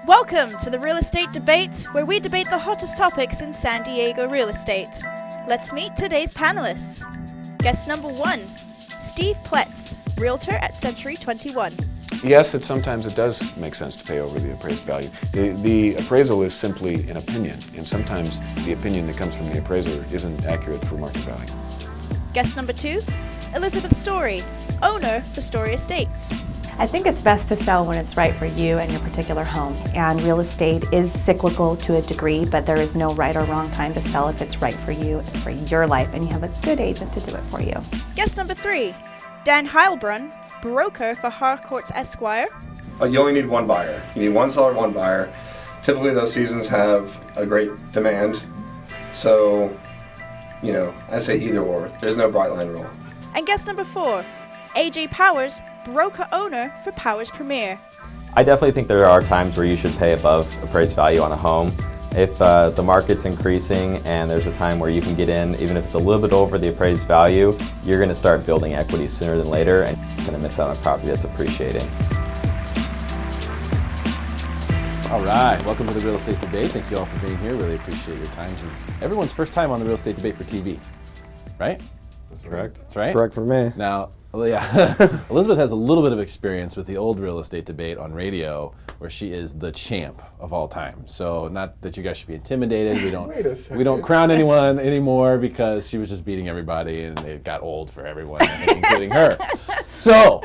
Welcome to the Real Estate Debate, where we debate the hottest topics in San Diego real estate. Let's meet today's panelists. Guest number 1, Steve Ploetz, realtor at Century 21. Yes, sometimes it does make sense to pay over the appraised value. The appraisal is simply an opinion, and sometimes the opinion that comes from the appraiser isn't accurate for market value. Guest number 2, Elizabeth Story, owner for Story Estates. I think it's best to sell when it's right for you and your particular home. And real estate is cyclical to a degree, but there is no right or wrong time to sell if it's right for you and for your life, and you have a good agent to do it for you. Guest number 3, Dan Heilbrun, broker for Harcourts Esquire. You only need one buyer. You need one seller, one buyer. Typically those seasons have a great demand. So, I say either or. There's no bright line rule. And guest number 4, AJ Powers, broker owner for Powers Premier. I definitely think there are times where you should pay above appraised value on a home. If the market's increasing and there's a time where you can get in, even if it's a little bit over the appraised value, you're going to start building equity sooner than later, and you're going to miss out on a property that's appreciating. All right, welcome to the Real Estate Debate. Thank you all for being here. Really appreciate your time. This is everyone's first time on the Real Estate Debate for TV, right? That's correct. That's right. Correct for me. Now, yeah, Elizabeth has a little bit of experience with the old Real Estate Debate on radio, where she is the champ of all time. So, not that you guys should be intimidated. We don't crown anyone anymore because she was just beating everybody, and it got old for everyone, including her. So,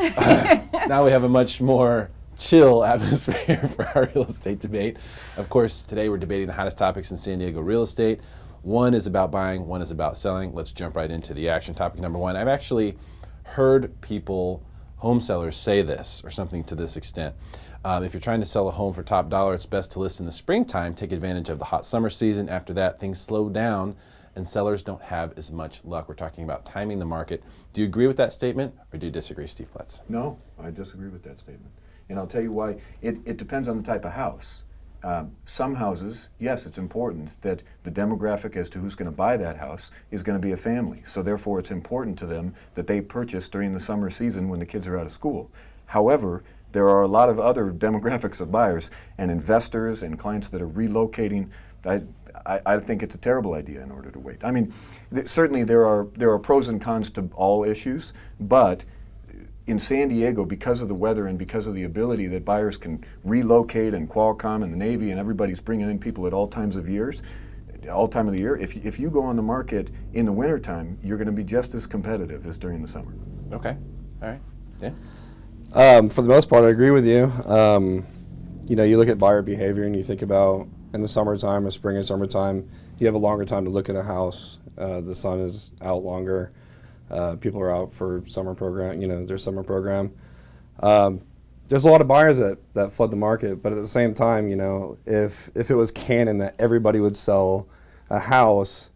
now we have a much more chill atmosphere for our Real Estate Debate. Of course, today we're debating the hottest topics in San Diego real estate. One is about buying, one is about selling. Let's jump right into the action. Topic number 1. I've actually heard people, home sellers, say this or something to this extent. If you're trying to sell a home for top dollar, it's best to list in the springtime, take advantage of the hot summer season. After that, things slow down and sellers don't have as much luck. We're talking about timing the market. Do you agree with that statement or do you disagree, Steve Ploetz? No, I disagree with that statement. And I'll tell you why. It depends on the type of house. Some houses, yes, it's important that the demographic as to who's going to buy that house is going to be a family. So therefore, it's important to them that they purchase during the summer season when the kids are out of school. However, there are a lot of other demographics of buyers and investors and clients that are relocating. I think it's a terrible idea in order to wait. I mean, certainly there are pros and cons to all issues, but in San Diego, because of the weather and because of the ability that buyers can relocate, and Qualcomm and the Navy and everybody's bringing in people at all times of the year, if you go on the market in the wintertime, you're going to be just as competitive as during the summer. Okay, all right. Yeah. For the most part, I agree with you. You look at buyer behavior and you think about in the summertime or spring and summertime, you have a longer time to look at a house. The sun is out longer. People are out for summer program, their summer program. There's a lot of buyers that flood the market, but at the same time, if it was canon that everybody would sell a house,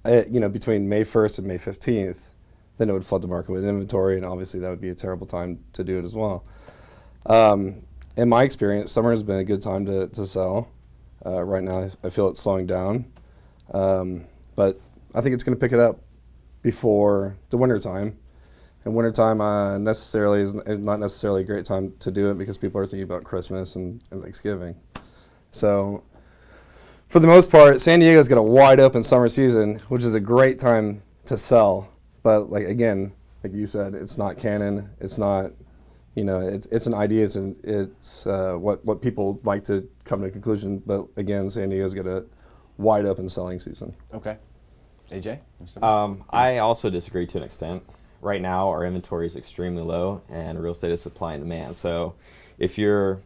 between May 1st and May 15th, then it would flood the market with inventory, and obviously that would be a terrible time to do it as well. In my experience, summer has been a good time to sell. Right now, I feel it's slowing down, but I think it's going to pick it up before the wintertime. And wintertime is not necessarily a great time to do it because people are thinking about Christmas and Thanksgiving. So for the most part, San Diego's got a wide open summer season, which is a great time to sell. But like you said, it's not canon. It's not, it's an idea. It's what people like to come to a conclusion. But again, San Diego's got a wide open selling season. Okay. AJ? I also disagree to an extent. Right now, our inventory is extremely low, and real estate is supply and demand. So if you're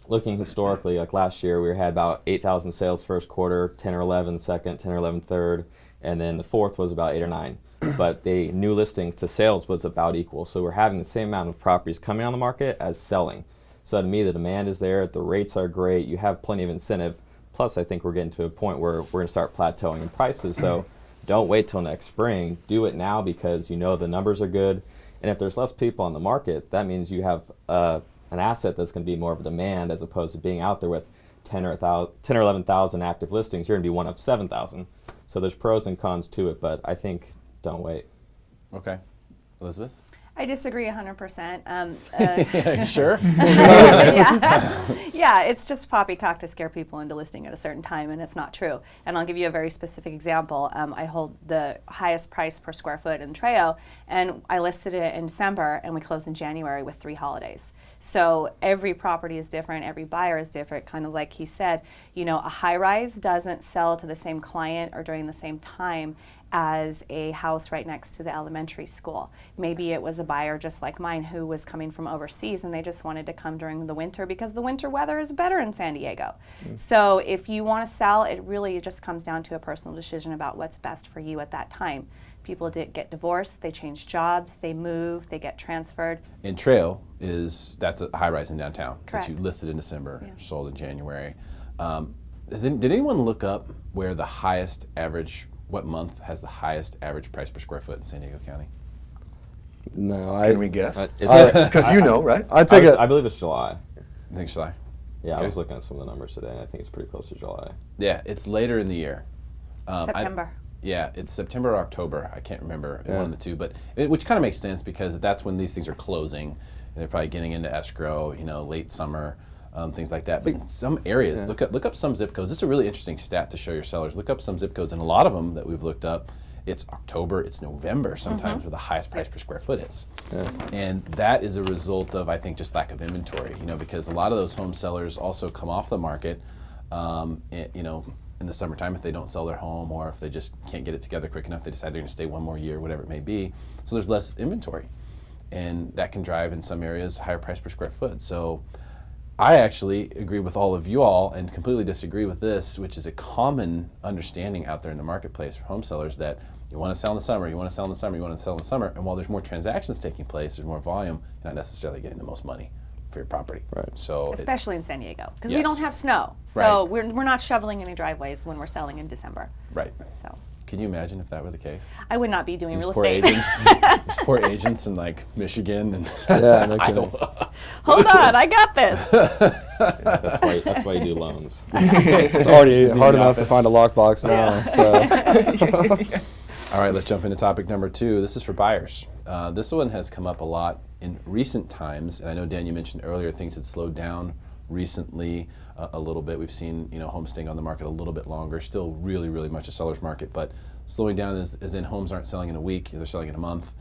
looking historically, like last year, we had about 8,000 sales first quarter, 10 or 11 second, 10 or 11 third, and then the fourth was about 8 or 9. But the new listings to sales was about equal. So we're having the same amount of properties coming on the market as selling. So to me, the demand is there, the rates are great, you have plenty of incentive. Plus, I think we're getting to a point where we're going to start plateauing in prices. So don't wait till next spring. Do it now because you know the numbers are good. And if there's less people on the market, that means you have an asset that's going to be more of a demand as opposed to being out there with 10 or 11,000 active listings. You're going to be one of 7,000. So there's pros and cons to it, but I think don't wait. Okay. Elizabeth? I disagree 100%. Sure. Yeah, it's just poppycock to scare people into listing at a certain time, and it's not true. And I'll give you a very specific example. I hold the highest price per square foot in Treo, and I listed it in December, and we closed in January with 3 holidays. So every property is different, every buyer is different, kind of like he said. A high-rise doesn't sell to the same client or during the same time as a house right next to the elementary school. Maybe it was a buyer just like mine who was coming from overseas and they just wanted to come during the winter because the winter weather is better in San Diego. So if you want to sell, it really just comes down to a personal decision about what's best for you at that time. People get divorced, they change jobs, they move, they get transferred. And Trail that's a high rise in downtown Correct. that you listed in December, sold in January. Did anyone look up where the highest average, what month has the highest average price per square foot in San Diego County? No, Can we guess? It's- Because you know, right? I take it. I believe it's July. I think July. Yeah, Okay. I was looking at some of the numbers today, and I think it's pretty close to July. Yeah, it's later in the year. September. Yeah, it's September or October. I can't remember one of the two, but which kind of makes sense because that's when these things are closing, and they're probably getting into escrow. Late summer, things like that. But in some areas, look up some zip codes. This is a really interesting stat to show your sellers. Look up some zip codes, and a lot of them that we've looked up, it's October, it's November sometimes where the highest price per square foot is. And that is a result of, I think, just lack of inventory, because a lot of those home sellers also come off the market, in the summertime if they don't sell their home or if they just can't get it together quick enough, they decide they're going to stay one more year, whatever it may be. So there's less inventory. And that can drive, in some areas, higher price per square foot. So I actually agree with all of you all and completely disagree with this, which is a common understanding out there in the marketplace for home sellers that you want to sell in the summer, you want to sell in the summer, you want to sell in the summer. And while there's more transactions taking place, there's more volume, you're not necessarily getting the most money for your property. Right. So Especially in San Diego, because we Yes. don't have snow. So Right. we're not shoveling any driveways when we're selling in December. right. So Can you imagine if that were the case? I would not be doing These real poor estate. agents, these poor agents in like Michigan and Yeah, no kidding. Iowa. Hold on, I got this. That's why you do loans. It's already be in hard the enough to office. find a lockbox now. So All right, let's jump into topic number 2. This is for buyers. This one has come up a lot in recent times, and I know, Dan, you mentioned earlier things had slowed down recently a little bit. We've seen homes staying on the market a little bit longer, still really, really much a seller's market, but slowing down as in homes aren't selling in a week, they're selling in a month.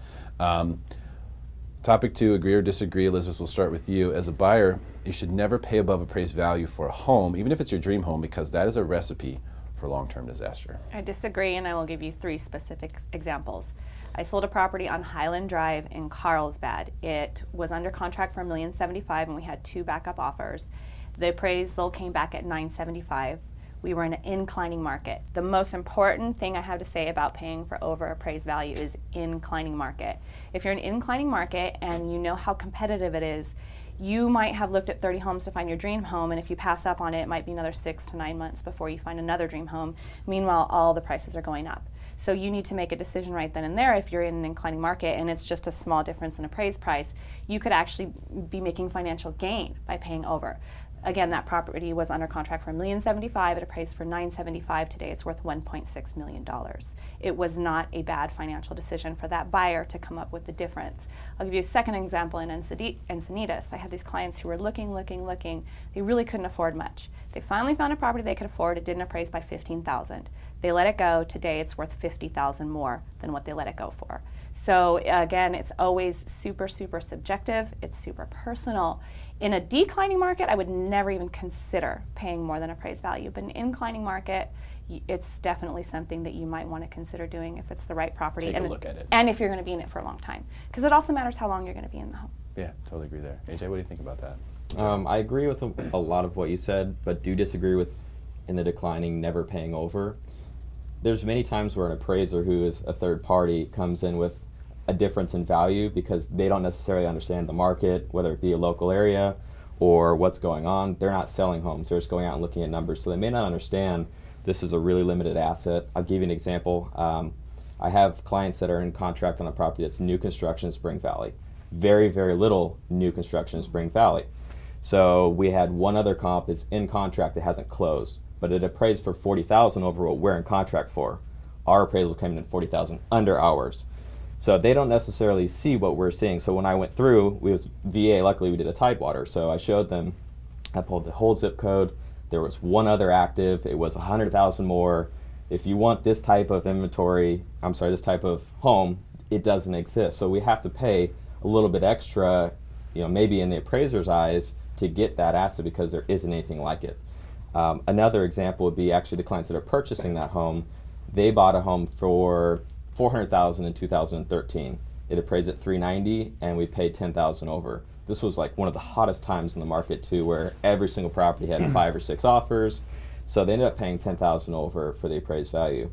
Topic 2, agree or disagree. Elizabeth, we'll start with you. As a buyer, you should never pay above appraised value for a home, even if it's your dream home, because that is a recipe for long-term disaster. I disagree, and I will give you 3 specific examples. I sold a property on Highland Drive in Carlsbad. It was under contract for $1,075,000, and we had 2 backup offers. The appraisal came back at $975,000. We were in an inclining market. The most important thing I have to say about paying for over appraised value is inclining market. If you're in an inclining market and you know how competitive it is, you might have looked at 30 homes to find your dream home, and if you pass up on it, it might be another 6 to 9 months before you find another dream home. Meanwhile, all the prices are going up. So you need to make a decision right then and there. If you're in an inclining market and it's just a small difference in appraised price, you could actually be making financial gain by paying over. Again, that property was under contract for $1,075,000. It appraised for $975,000. Today, it's worth $1.6 million. It was not a bad financial decision for that buyer to come up with the difference. I'll give you a second example in Encinitas. I had these clients who were looking. They really couldn't afford much. They finally found a property they could afford. It didn't appraise by $15,000. They let it go. Today, it's worth $50,000 more than what they let it go for. So again, it's always super, super subjective. It's super personal. In a declining market, I would never even consider paying more than appraised value. But in an inclining market, it's definitely something that you might want to consider doing if it's the right property. Take a look at it. And if you're going to be in it for a long time. Because it also matters how long you're going to be in the home. Yeah, totally agree there. AJ, what do you think about that? I agree with a lot of what you said, but do disagree with in the declining, never paying over. There's many times where an appraiser who is a third party comes in with a difference in value because they don't necessarily understand the market, whether it be a local area or what's going on. They're not selling homes, they're just going out and looking at numbers, so they may not understand this is a really limited asset. I'll give you an example. I have clients that are in contract on a property that's new construction in Spring Valley. Very, very little new construction in Spring Valley. So we had one other comp that's in contract that hasn't closed, but it appraised for $40,000 over what we're in contract for. Our appraisal came in at $40,000 under ours. So they don't necessarily see what we're seeing. So when I went through, we was VA, luckily we did a Tidewater. So I showed them, I pulled the whole zip code. There was one other active. It was 100,000 more. If you want this type of this type of home, it doesn't exist. So we have to pay a little bit extra, maybe in the appraiser's eyes, to get that asset because there isn't anything like it. Another example would be actually the clients that are purchasing that home. They bought a home for $400,000 in 2013. It appraised at $390,000, and we paid $10,000 over. This was like one of the hottest times in the market too, where every single property had 5 or 6 offers. So they ended up paying $10,000 over for the appraised value.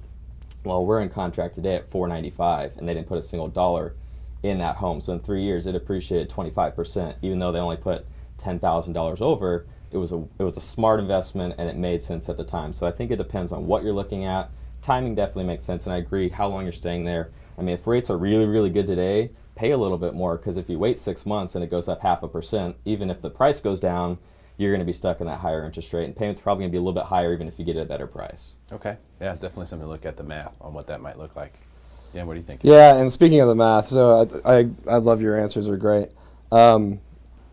Well, we're in contract today at $495,000, and they didn't put a single dollar in that home. So in 3 years, it appreciated 25%, even though they only put $10,000 over. It was a smart investment, and it made sense at the time. So I think it depends on what you're looking at. Timing definitely makes sense, and I agree how long you're staying there. I mean, if rates are really, really good today, pay a little bit more, because if you wait 6 months and it goes up 0.5%, even if the price goes down, you're going to be stuck in that higher interest rate, and payment's probably going to be a little bit higher even if you get a better price. Okay. Yeah, definitely something to look at the math on what that might look like. Dan, what do you think? Yeah, and speaking of the math, so I love your answers, are great.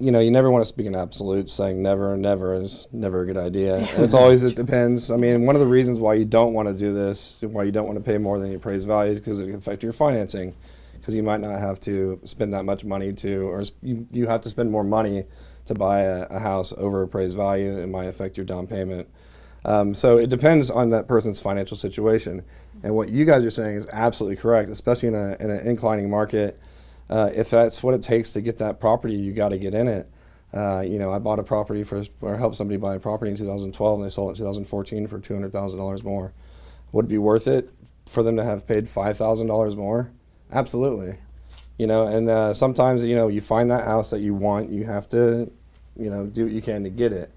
You never want to speak in absolutes. Saying never and never is never a good idea. And it depends. I mean, one of the reasons why you don't want to do this, why you don't want to pay more than the appraised value, is because it can affect your financing. Because you might not have to spend that much money or you have to spend more money to buy a house over appraised value. It might affect your down payment. So it depends on that person's financial situation. And what you guys are saying is absolutely correct, especially in an inclining market. If that's what it takes to get that property, you got to get in it. I bought a property or helped somebody buy a property in 2012, and they sold it in 2014 for $200,000 more. Would it be worth it for them to have paid $5,000 more? Absolutely. And sometimes, you find that house that you want, you have to, do what you can to get it.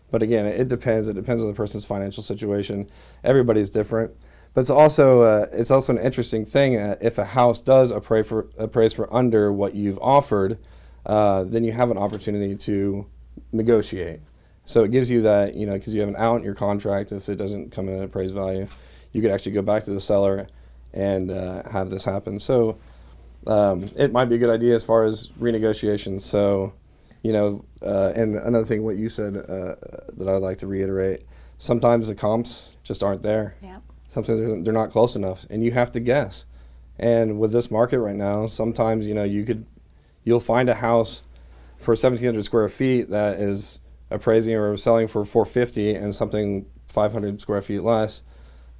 But again, it depends. It depends on the person's financial situation. Everybody's different. But it's also an interesting thing. If a house does appraise for under what you've offered, then you have an opportunity to negotiate. So it gives you that, because you have an out in your contract. If it doesn't come in at appraised value, you could actually go back to the seller and have this happen. So it might be a good idea as far as renegotiation. So, and another thing, what you said that I'd like to reiterate, sometimes the comps just aren't there. Yeah. Sometimes they're not close enough, and you have to guess. And with this market right now, sometimes you'll find a house for 1,700 square feet that is appraising or selling for $450, and something 500 square feet less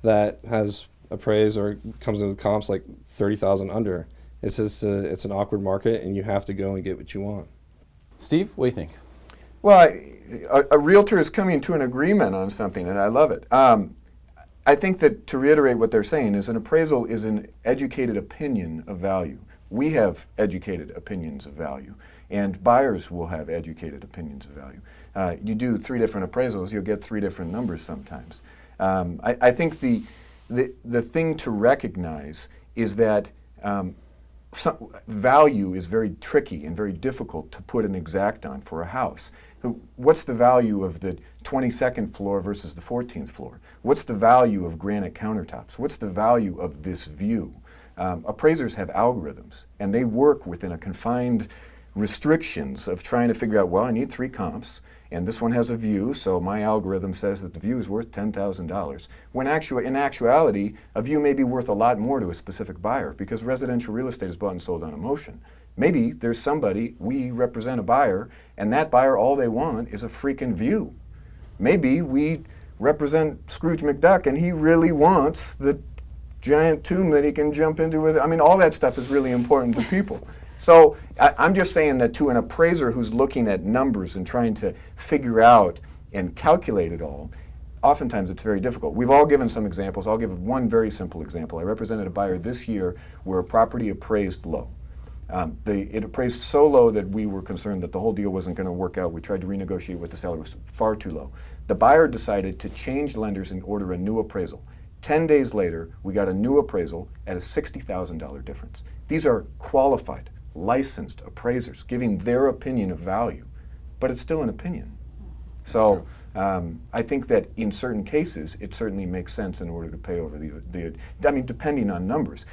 that has appraised or comes in with comps like 30,000 under. It's just it's an awkward market, and you have to go and get what you want. Steve, what do you think? Well, a realtor is coming to an agreement on something, and I love it. I think that, to reiterate what they're saying, is an appraisal is an educated opinion of value. We have educated opinions of value, and buyers will have educated opinions of value. You do 3 different appraisals, you'll get 3 different numbers sometimes. I think the thing to recognize is that value is very tricky and very difficult to put an exact on for a house. What's the value of the 22nd floor versus the 14th floor? What's the value of granite countertops? What's the value of this view? Appraisers have algorithms, and they work within a confined restrictions of trying to figure out, well, I need 3 comps, and this one has a view, so my algorithm says that the view is worth $10,000. When in actuality, a view may be worth a lot more to a specific buyer, because residential real estate is bought and sold on emotion. Maybe there's somebody, we represent a buyer, and that buyer, all they want is a freaking view. Maybe we represent Scrooge McDuck, and he really wants the giant tomb that he can jump into with. I mean, all that stuff is really important to people. So I'm just saying that to an appraiser who's looking at numbers and trying to figure out and calculate it all, oftentimes it's very difficult. We've all given some examples. I'll give one very simple example. I represented a buyer this year where a property appraised low. It appraised so low that we were concerned that the whole deal wasn't going to work out. We tried to renegotiate with the seller. It was far too low. The buyer decided to change lenders and order a new appraisal. 10 days later, we got a new appraisal at a $60,000 difference. These are qualified, licensed appraisers giving their opinion of value, but it's still an opinion. So I think that in certain cases, it certainly makes sense in order to pay over I mean, depending on numbers.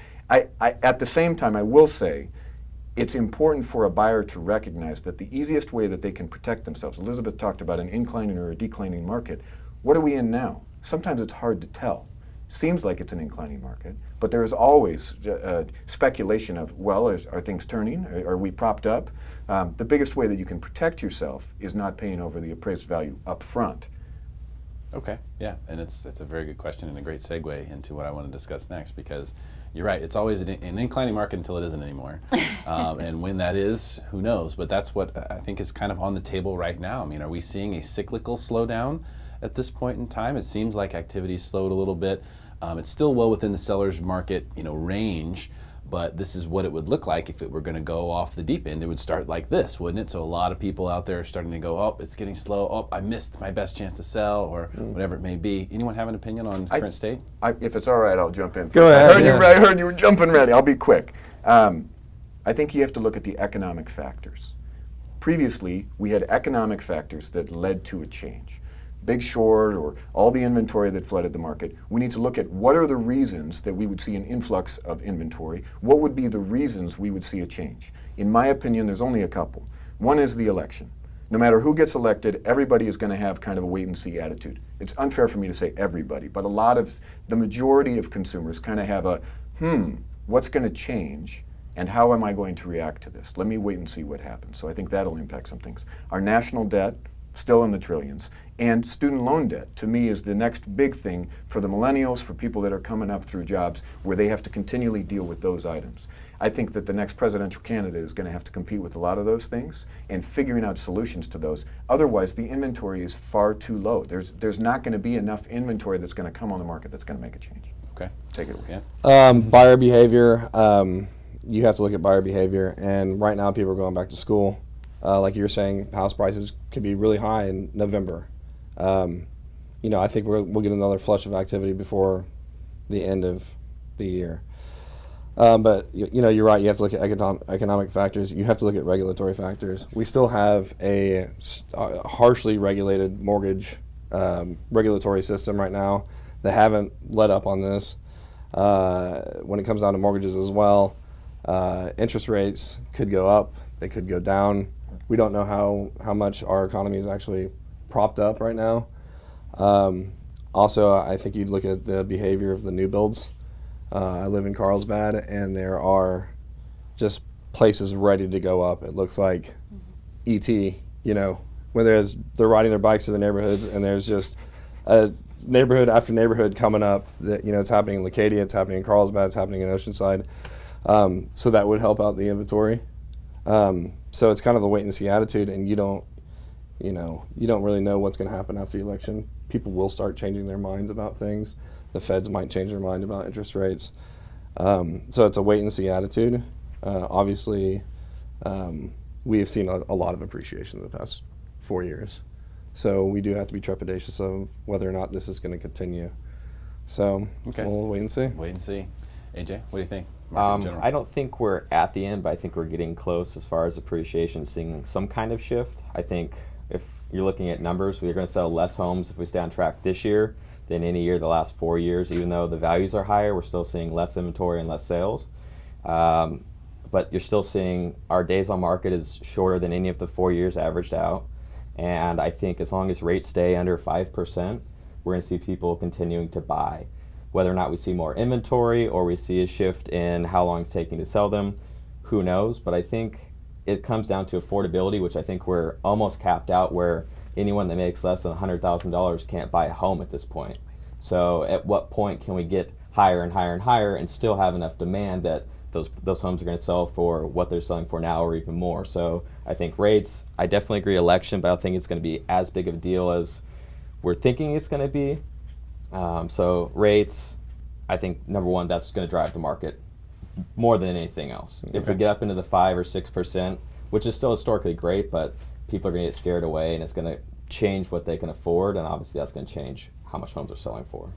At the same time, I will say, it's important for a buyer to recognize that the easiest way that they can protect themselves, Elizabeth talked about an inclining or a declining market. What are we in now? Sometimes it's hard to tell. Seems like it's an inclining market, but there is always speculation of, well, are things turning? Are we propped up? The biggest way that you can protect yourself is not paying over the appraised value up front. Okay, yeah, and it's a very good question and a great segue into what I want to discuss next, because you're right, it's always an inclining market until it isn't anymore. And when that is, who knows? But that's what I think is kind of on the table right now. I mean, are we seeing a cyclical slowdown at this point in time? It seems like activity's slowed a little bit. It's still well within the seller's market, range, but this is what it would look like if it were going to go off the deep end. It would start like this, wouldn't it? So a lot of people out there are starting to go, oh, it's getting slow. Oh, I missed my best chance to sell, or whatever it may be. Anyone have an opinion on current state? If it's all right, I'll jump in. Go ahead. I heard you were jumping ready. I'll be quick. I think you have to look at the economic factors. Previously, we had economic factors that led to a change. Big short or all the inventory that flooded the market. We need to look at what are the reasons that we would see an influx of inventory. What would be the reasons we would see a change? In my opinion, there's only a couple. One is the election. No matter who gets elected, everybody is going to have kind of a wait-and-see attitude. It's unfair for me to say everybody, but the majority of consumers kind of have a, what's going to change? And how am I going to react to this? Let me wait and see what happens. So I think that'll impact some things. Our national debt, still in the trillions. And student loan debt, to me, is the next big thing for the millennials, for people that are coming up through jobs where they have to continually deal with those items. I think that the next presidential candidate is going to have to compete with a lot of those things and figuring out solutions to those. Otherwise, the inventory is far too low. There's not going to be enough inventory that's going to come on the market that's going to make a change. Okay. Take it away. Yeah. Buyer behavior, you have to look at buyer behavior, and right now people are going back to school. Like you were saying, house prices could be really high in November. I think we'll get another flush of activity before the end of the year. But you're right. You have to look at economic factors. You have to look at regulatory factors. We still have a harshly regulated mortgage regulatory system right now. They haven't let up on this. When it comes down to mortgages as well, interest rates could go up. They could go down. We don't know how much our economy is actually propped up right now. Also, I think you'd look at the behavior of the new builds. I live in Carlsbad, and there are just places ready to go up. It looks like E.T., where they're riding their bikes to the neighborhoods, and there's just a neighborhood after neighborhood coming up. That it's happening in Leucadia, it's happening in Carlsbad, it's happening in Oceanside. So that would help out the inventory. So it's kind of a wait and see attitude, and you don't really know what's going to happen after the election. People will start changing their minds about things. The feds might change their mind about interest rates. So it's a wait and see attitude. Obviously, we have seen a lot of appreciation in the past 4 years. So we do have to be trepidatious of whether or not this is going to continue. So we'll wait and see. Wait and see. AJ, what do you think? I don't think we're at the end, but I think we're getting close as far as appreciation, seeing some kind of shift. I think if you're looking at numbers, we're going to sell less homes if we stay on track this year than any year the last 4 years. Even though the values are higher, we're still seeing less inventory and less sales. But you're still seeing our days on market is shorter than any of the 4 years averaged out. And I think as long as rates stay under 5%, we're going to see people continuing to buy. Whether or not we see more inventory or we see a shift in how long it's taking to sell them, who knows? But I think it comes down to affordability, which I think we're almost capped out, where anyone that makes less than $100,000 can't buy a home at this point. So at what point can we get higher and higher and higher and still have enough demand that those homes are going to sell for what they're selling for now or even more? So I think rates, I definitely agree election, but I don't think it's going to be as big of a deal as we're thinking it's going to be. So rates, I think number one, that's going to drive the market more than anything else. Okay. If we get up into the 5 or 6%, which is still historically great, but people are going to get scared away, and it's going to change what they can afford, and obviously that's going to change how much homes are selling for.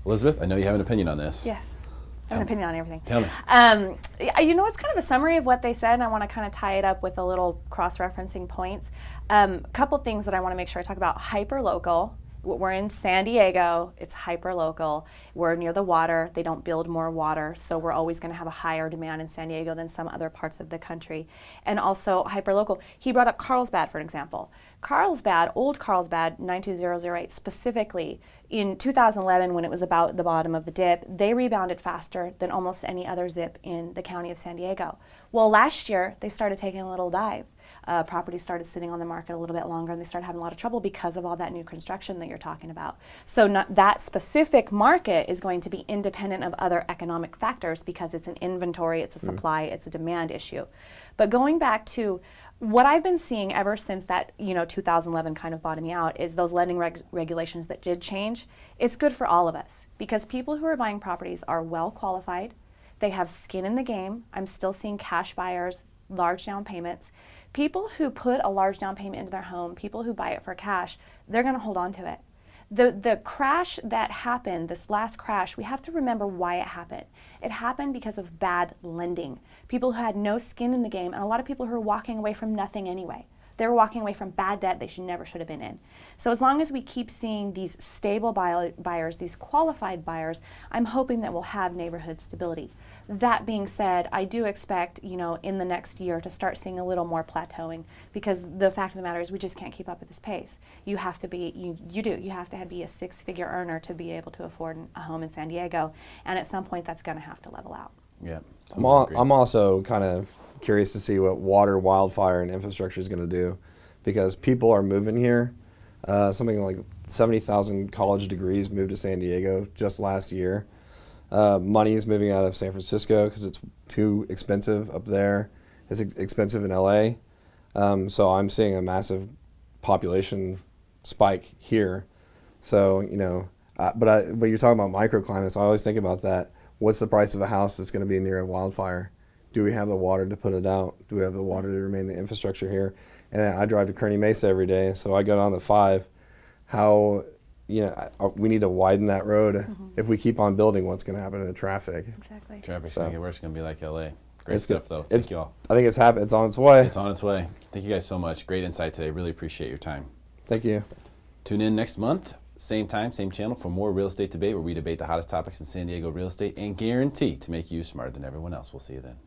Elizabeth, I know you have an opinion on this. Yes. I have an opinion on everything. Tell me. It's kind of a summary of what they said, and I want to kind of tie it up with a little cross-referencing points. Couple things that I want to make sure I talk about. Hyperlocal We're in San Diego. It's hyperlocal. We're near the water. They don't build more water, so we're always going to have a higher demand in San Diego than some other parts of the country. And also hyperlocal. He brought up Carlsbad, for an example. Carlsbad, old Carlsbad, 92008 specifically, in 2011 when it was about the bottom of the dip, they rebounded faster than almost any other zip in the county of San Diego. Well, last year they started taking a little dive. Properties started sitting on the market a little bit longer, and they started having a lot of trouble because of all that new construction that you're talking about. So that specific market is going to be independent of other economic factors because it's an inventory, it's a supply, it's a demand issue. But going back to what I've been seeing ever since that 2011 kind of bottoming out is those lending regulations that did change. It's good for all of us because people who are buying properties are well qualified. They have skin in the game. I'm still seeing cash buyers, large down payments. People who put a large down payment into their home, people who buy it for cash, they're going to hold on to it. The crash that happened, this last crash, we have to remember why it happened. It happened because of bad lending. People who had no skin in the game, and a lot of people who are walking away from nothing anyway. They were walking away from bad debt they never should have been in. So as long as we keep seeing these stable buyers, these qualified buyers, I'm hoping that we'll have neighborhood stability. That being said, I do expect, in the next year to start seeing a little more plateauing because the fact of the matter is we just can't keep up at this pace. You have to be, you have to be a six-figure earner to be able to afford a home in San Diego, and at some point that's going to have to level out. Yeah. I'm also kind of curious to see what water, wildfire, and infrastructure is going to do because people are moving here. Something like 70,000 college degrees moved to San Diego just last year. Money is moving out of San Francisco because it's too expensive up there. It's expensive in LA. So I'm seeing a massive population spike here. So, but you're talking about microclimates. I always think about that. What's the price of a house that's going to be near a wildfire? Do we have the water to put it out? Do we have the water to remain the infrastructure here? And I drive to Kearny Mesa every day, so I go down the 5. We need to widen that road. Mm-hmm. If we keep on building, what's going to happen to the traffic? Exactly. Traffic's going to get worse. It's going to be like LA. Great stuff, though. Thank you all. I think it's happening. It's on its way. It's on its way. Thank you guys so much. Great insight today. Really appreciate your time. Thank you. Tune in next month, same time, same channel, for more Real Estate Debate, where we debate the hottest topics in San Diego real estate and guarantee to make you smarter than everyone else. We'll see you then.